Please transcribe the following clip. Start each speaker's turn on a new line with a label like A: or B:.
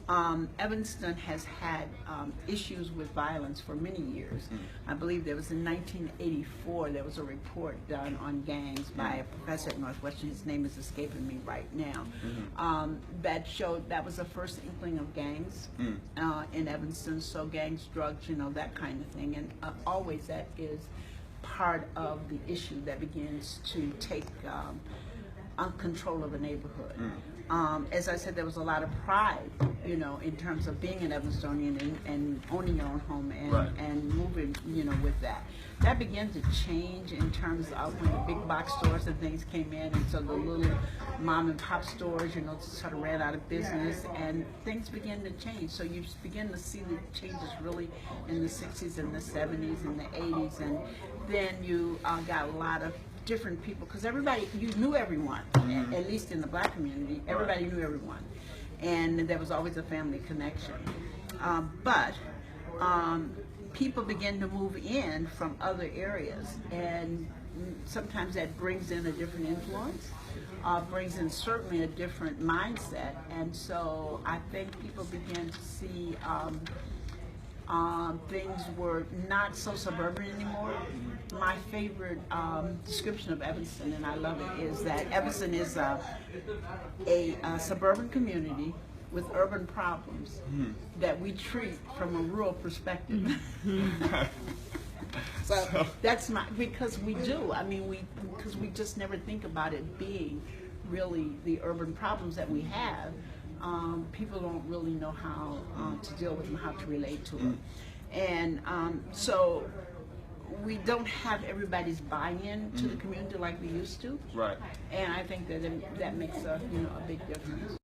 A: Evanston has had issues with violence for many years. I believe there was in 1984, there was a report done on gangs by a professor at Northwestern, his name is escaping me right now, that showed that was the first inkling of gangs in Evanston, so gangs, drugs, you know, that kind of thing, and always that is part of the issue that begins to take control of a neighborhood. As I said, there was a lot of pride, you know, in terms of being an Evanstonian and owning your own home and moving, you know, with that. That began to change in terms of when the big box stores and things came in, and so the little mom and pop stores, you know, sort of ran out of business, and things began to change. So you begin to see the changes really in the 60s and the 70s and the 80s, and then you got a lot of different people, because everybody, you knew everyone, at least in the black community, everybody knew everyone, and there was always a family connection. But people begin to move in from other areas, and sometimes that brings in a different influence, brings in certainly a different mindset, and so I think people begin to see things were not so suburban anymore. My favorite description of Evanston, and I love it, is that Evanston is a suburban community with urban problems that we treat from a rural perspective. So that's because we do. I mean, because we just never think about it being really the urban problems that we have. People don't really know how to deal with them, how to relate to them. And so we don't have everybody's buy-in to the community like we used to. Right. And I think that that makes a big difference.